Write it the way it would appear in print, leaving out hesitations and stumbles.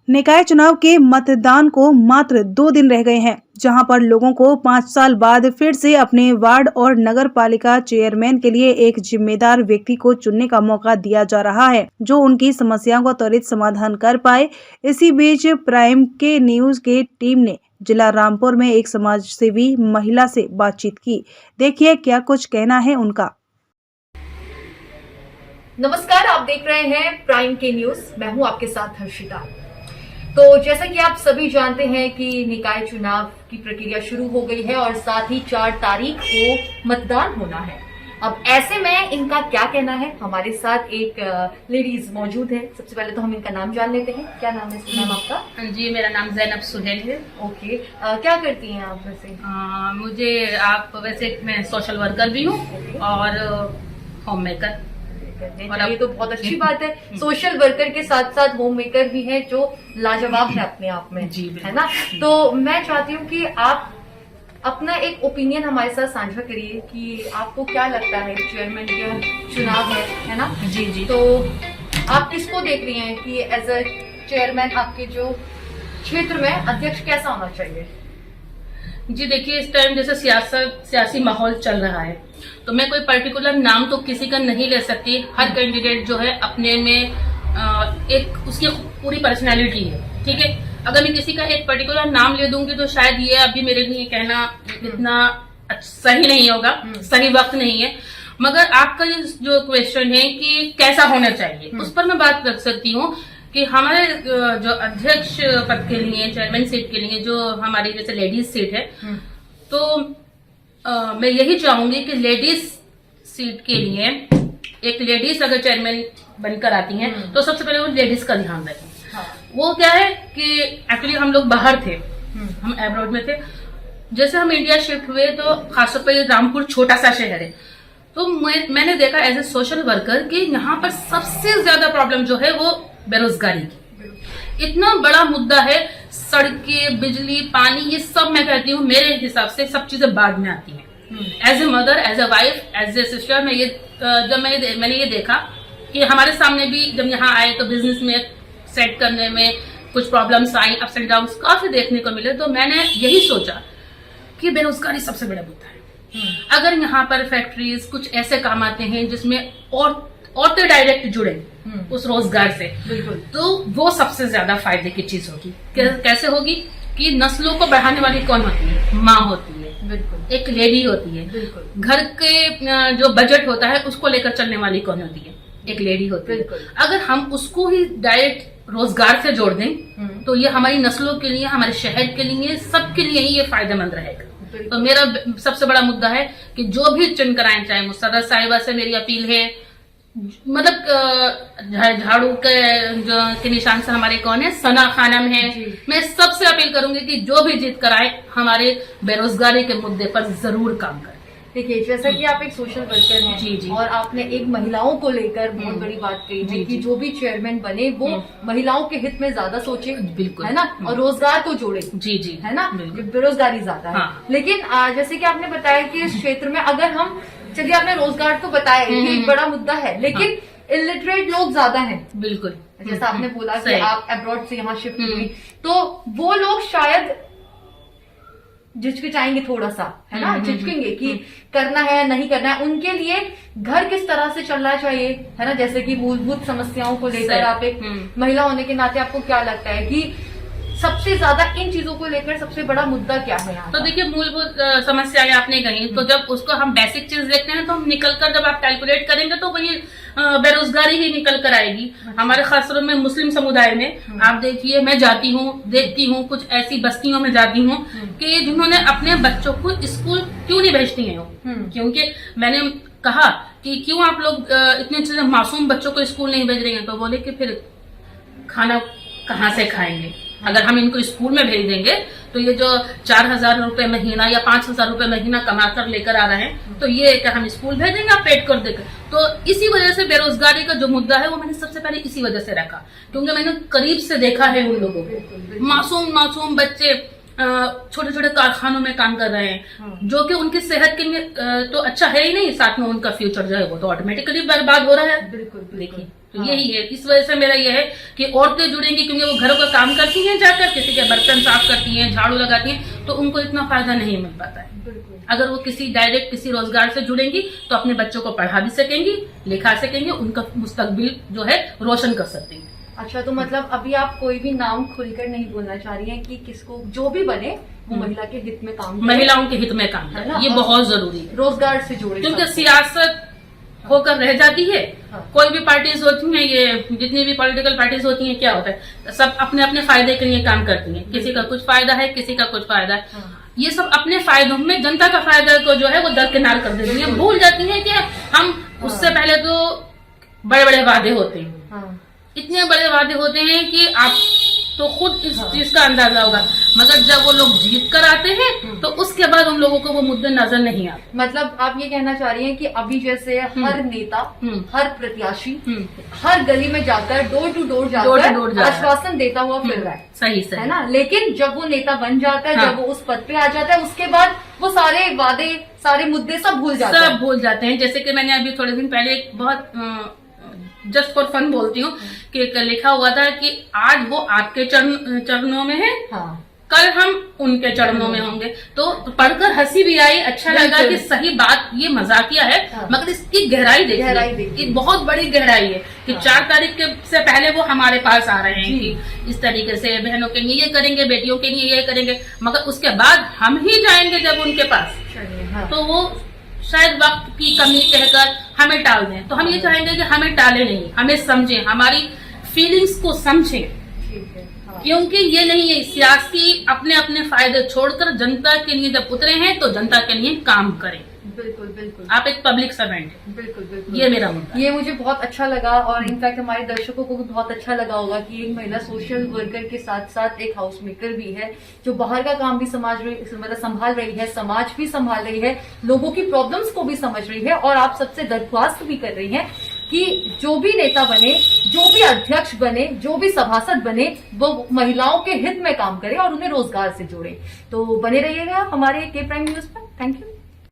निकाय चुनाव के मतदान को मात्र 2 दिन रह गए हैं, जहां पर लोगों को 5 साल बाद फिर से अपने वार्ड और नगर पालिका चेयरमैन के लिए एक जिम्मेदार व्यक्ति को चुनने का मौका दिया जा रहा है, जो उनकी समस्याओं का त्वरित समाधान कर पाए। इसी बीच प्राइम के न्यूज के टीम ने जिला रामपुर में एक समाजसेवी महिला से बातचीत की। देखिए क्या कुछ कहना है उनका। नमस्कार, आप देख रहे हैं प्राइम के न्यूज। मैं हूं आपके साथ हर्षिता। तो जैसा कि आप सभी जानते हैं कि निकाय चुनाव की प्रक्रिया शुरू हो गई है और साथ ही 4 तारीख को मतदान होना है। अब ऐसे में इनका क्या कहना है, हमारे साथ एक लेडीज मौजूद है। सबसे पहले तो हम इनका नाम जान लेते हैं। क्या नाम है मैम आपका? जी, मेरा नाम जैनब सुहेल है। ओके, क्या करती हैं आप वैसे? वैसे मैं सोशल वर्कर भी हूँ और होम मेकर। और ये तो बहुत अच्छी बात है। सोशल वर्कर के साथ साथ होम मेकर भी है, जो लाजवाब है अपने आप में, जी, है ना। तो मैं चाहती हूँ कि आप अपना एक ओपिनियन हमारे साथ साझा करिए कि आपको क्या लगता है, चेयरमैन का चुनाव है ना। जी जी। तो आप किसको देख रही हैं कि एज अ चेयरमैन आपके जो क्षेत्र में अध्यक्ष कैसा होना चाहिए? जी देखिए, इस टाइम जैसे सियासी माहौल चल रहा है, तो मैं कोई पर्टिकुलर नाम तो किसी का नहीं ले सकती। हर कैंडिडेट जो है अपने में एक उसकी पूरी पर्सनैलिटी है, ठीक है। अगर मैं किसी का एक पर्टिकुलर नाम ले दूंगी तो शायद ये अभी मेरे लिए कहना इतना सही नहीं होगा, सही वक्त नहीं है। मगर आपका ये जो क्वेश्चन है कि कैसा होना चाहिए, उस पर मैं बात कर सकती हूँ कि हमारे जो अध्यक्ष पद के लिए, चेयरमैन सीट के लिए, जो हमारी जैसे लेडीज सीट है, तो मैं यही चाहूंगी कि लेडीज सीट के लिए एक लेडीज अगर चेयरमैन बनकर आती हैं तो सबसे पहले वो लेडीज का ध्यान रखें। हाँ। वो क्या है कि एक्चुअली हम लोग बाहर थे, हम एब्रॉड में थे। जैसे हम इंडिया शिफ्ट हुए तो खासतौर पर रामपुर छोटा सा शहर है, तो मैंने देखा एज ए सोशल वर्कर कि यहाँ पर सबसे ज्यादा प्रॉब्लम जो है वो बेरोजगारी की। इतना बड़ा मुद्दा है, सड़कें, बिजली, पानी, ये सब मैं कहती हूँ मेरे हिसाब से सब चीजें बाद में आती हैं। As a mother, as a wife, as a sister, मैंने ये देखा कि हमारे सामने भी जब यहाँ आए तो बिजनेस में सेट करने में कुछ problems I, ups and downs काफी देखने को मिले। तो मैंने यही सोचा कि बेरोजगारी सबसे बड़ा मुद्दा है। अगर यहाँ पर फैक्ट्रीज, कुछ ऐसे काम आते हैं जिसमें औरतें डायरेक्ट जुड़े उस रोजगार से, तो वो सबसे ज्यादा फायदे की चीज होगी। कैसे होगी कि नस्लों को बढ़ाने वाली कौन होती है? माँ होती है, बिल्कुल। एक लेडी होती है, बिल्कुल। घर के जो बजट होता है उसको लेकर चलने वाली कौन होती है? एक लेडी होती है। अगर हम उसको ही डायरेक्ट रोजगार से जोड़ दें तो ये हमारी नस्लों के लिए, हमारे शहर के लिए, सबके लिए ही ये फायदेमंद रहेगा। तो मेरा सबसे बड़ा मुद्दा है कि जो भी चुनकर आए, चाहे मुस्तदा साहिबा से मेरी अपील है, मतलब झाड़ू के निशान से हमारे कौन है, सना खानम है, मैं सबसे अपील करूंगी कि जो भी जीत कर आए हमारे बेरोजगारी के मुद्दे पर जरूर काम करें। देखिए, जैसा कि आप एक सोशल वर्कर हैं, जी जी, और आपने एक महिलाओं को लेकर बहुत बड़ी बात कही है कि जो भी चेयरमैन बने वो महिलाओं के हित में ज्यादा सोचे, बिल्कुल, है ना, और रोजगार को जोड़े, जी जी, है ना। बेरोजगारी ज्यादा है, लेकिन जैसे कि आपने बताया कि इस क्षेत्र में अगर हम, चलिए आपने रोजगार तो बताया कि एक बड़ा मुद्दा है, लेकिन इलिटरेट लोग ज्यादा हैं, बिल्कुल। जैसा आपने बोला कि आप अब्रॉड से यहाँ शिफ्ट हुई, तो वो लोग शायद झिझकिचाएंगे थोड़ा सा, है ना, झिझकेंगे कि करना है नहीं करना है। उनके लिए घर किस तरह से चलना चाहिए, है ना, जैसे कि मूलभूत समस्याओं को लेकर आप एक महिला होने के नाते आपको क्या लगता है कि सबसे ज्यादा इन चीजों को लेकर सबसे बड़ा मुद्दा क्या है यहाँ? तो देखिए, मूलभूत समस्याएं आपने कही, तो जब उसको हम बेसिक चीज देखते हैं तो हम निकल कर, जब आप कैलकुलेट करेंगे तो वही बेरोजगारी ही निकल कर आएगी। हमारे खासतौर में मुस्लिम समुदाय में आप देखिए, मैं जाती हूँ, देखती हूँ, कुछ ऐसी बस्तियों में जाती हूँ कि जिन्होंने अपने बच्चों को स्कूल क्यों नहीं भेजती हैं, क्योंकि मैंने कहा कि क्यों आप लोग इतने मासूम बच्चों को स्कूल नहीं भेज रहे हैं, तो बोले कि फिर खाना कहाँ से खाएंगे? अगर हम इनको स्कूल में भेज देंगे तो ये जो 4,000 रुपए महीना या 5,000 रुपए महीना कमा कर लेकर आ रहे हैं, तो ये क्या हम स्कूल भेजेंगे आप पेट कर देकर? तो इसी वजह से बेरोजगारी का जो मुद्दा है वो मैंने सबसे पहले इसी वजह से रखा, क्योंकि मैंने करीब से देखा है उन लोगों को। मासूम बच्चे छोटे छोटे कारखानों में काम कर रहे हैं, जो कि उनकी सेहत के लिए तो अच्छा है ही नहीं, साथ में उनका फ्यूचर जो है वो तो ऑटोमेटिकली बर्बाद हो रहा है। बिल्कुल, देखिए तो यही है, इस वजह से मेरा ये है कि औरतें जुड़ेंगी, क्योंकि वो घरों का काम करती हैं जाकर, किसी के बर्तन साफ करती हैं, झाड़ू लगाती हैं, तो उनको इतना फायदा नहीं मिल पाता है। अगर वो किसी डायरेक्ट किसी रोजगार से जुड़ेंगी तो अपने बच्चों को पढ़ा भी सकेंगी, लिखा सकेंगी, उनका मुस्तकबिल जो है रोशन कर सकती हैं। अच्छा, तो मतलब अभी आप कोई भी नाम खुलकर नहीं बोलना चाह रही हैं कि किसको जो भी बने वो महिला के हित में काम करे, महिलाओं के हित में काम है करे, ना? ये बहुत जरूरी है, रोजगार से जुड़े, क्योंकि सियासत होकर रह जाती है। हाँ। कोई भी पार्टीज होती हैं, ये जितनी भी पॉलिटिकल पार्टीज होती हैं, क्या होता है, सब अपने अपने फायदे के लिए काम करती हैं, किसी का कुछ फायदा है, किसी का कुछ फायदा है। हाँ। ये सब अपने फायदों में जनता का फायदा को जो है वो दरकिनार कर देती हैं, भूल जाती हैं कि हम उससे पहले तो बड़े बड़े वादे होते हैं, हाँ। इतने बड़े वादे होते हैं कि आप तो खुद इस चीज का अंदाजा होगा, मगर जब वो लोग जीत कर आते हैं तो उसके बाद उन लोगों को वो मुद्दे नजर नहीं आते। मतलब आप ये कहना चाह रही हैं कि अभी जैसे हर नेता, हर प्रत्याशी हम्म। हर गली में जाकर डोर टू डोर जाकर आश्वासन देता हुआ फिर रहा है, सही है ना? लेकिन जब वो नेता बन जाता है, हाँ। जब वो उस पद पे आ जाता है, उसके बाद वो सारे वादे, सारे मुद्दे सब भूल जाते हैं। सब भूल जाते हैं। जैसे कि मैंने अभी थोड़े दिन पहले एक बहुत जस्ट फॉर फन बोलती हूँ कि लिखा हुआ था कि आज वो आपके चरणों में है, हाँ। कल हम उनके चरणों में होंगे। तो पढ़कर हंसी भी आई, अच्छा लगा कि सही बात, ये मजाकिया है, हाँ। मगर इसकी गहराई देखिए कि बहुत बड़ी गहराई है कि 4 तारीख से पहले वो हमारे पास आ रहे हैं कि इस तरीके से बहनों के लिए ये करेंगे, बेटियों के लिए ये करेंगे, मगर उसके बाद हम ही जाएंगे जब उनके पास, हाँ। तो वो शायद वक्त की कमी कहकर हमें टाल दें। तो हम ये चाहेंगे कि हमें टाले नहीं, हमें समझें, हमारी फीलिंग्स को समझें, ठीक है, हाँ। क्योंकि ये नहीं है, सियासी अपने अपने फायदे छोड़कर जनता के लिए जब उतरे हैं तो जनता के लिए काम करें। बिल्कुल बिल्कुल, आप एक पब्लिक सर्वेंट हैं, बिल्कुल बिल्कुल, ये मेरा मुद्दा है। ये मुझे बहुत अच्छा लगा और इनफैक्ट हमारे दर्शकों को भी बहुत अच्छा लगा होगा कि एक महिला सोशल वर्कर के साथ साथ एक हाउस मेकर भी है, जो बाहर का काम भी मतलब संभाल रही है, समाज भी संभाल रही है, लोगों की प्रॉब्लम्स को भी समझ रही है, और आप सबसे दरख्वास्त भी कर रही हैं कि जो भी नेता बने, जो भी अध्यक्ष बने, जो भी सभासद बने, वो महिलाओं के हित में काम करे और उन्हें रोजगार से जोड़े। तो बने रहिएगा हमारे के प्राइम न्यूज पर। Thank you.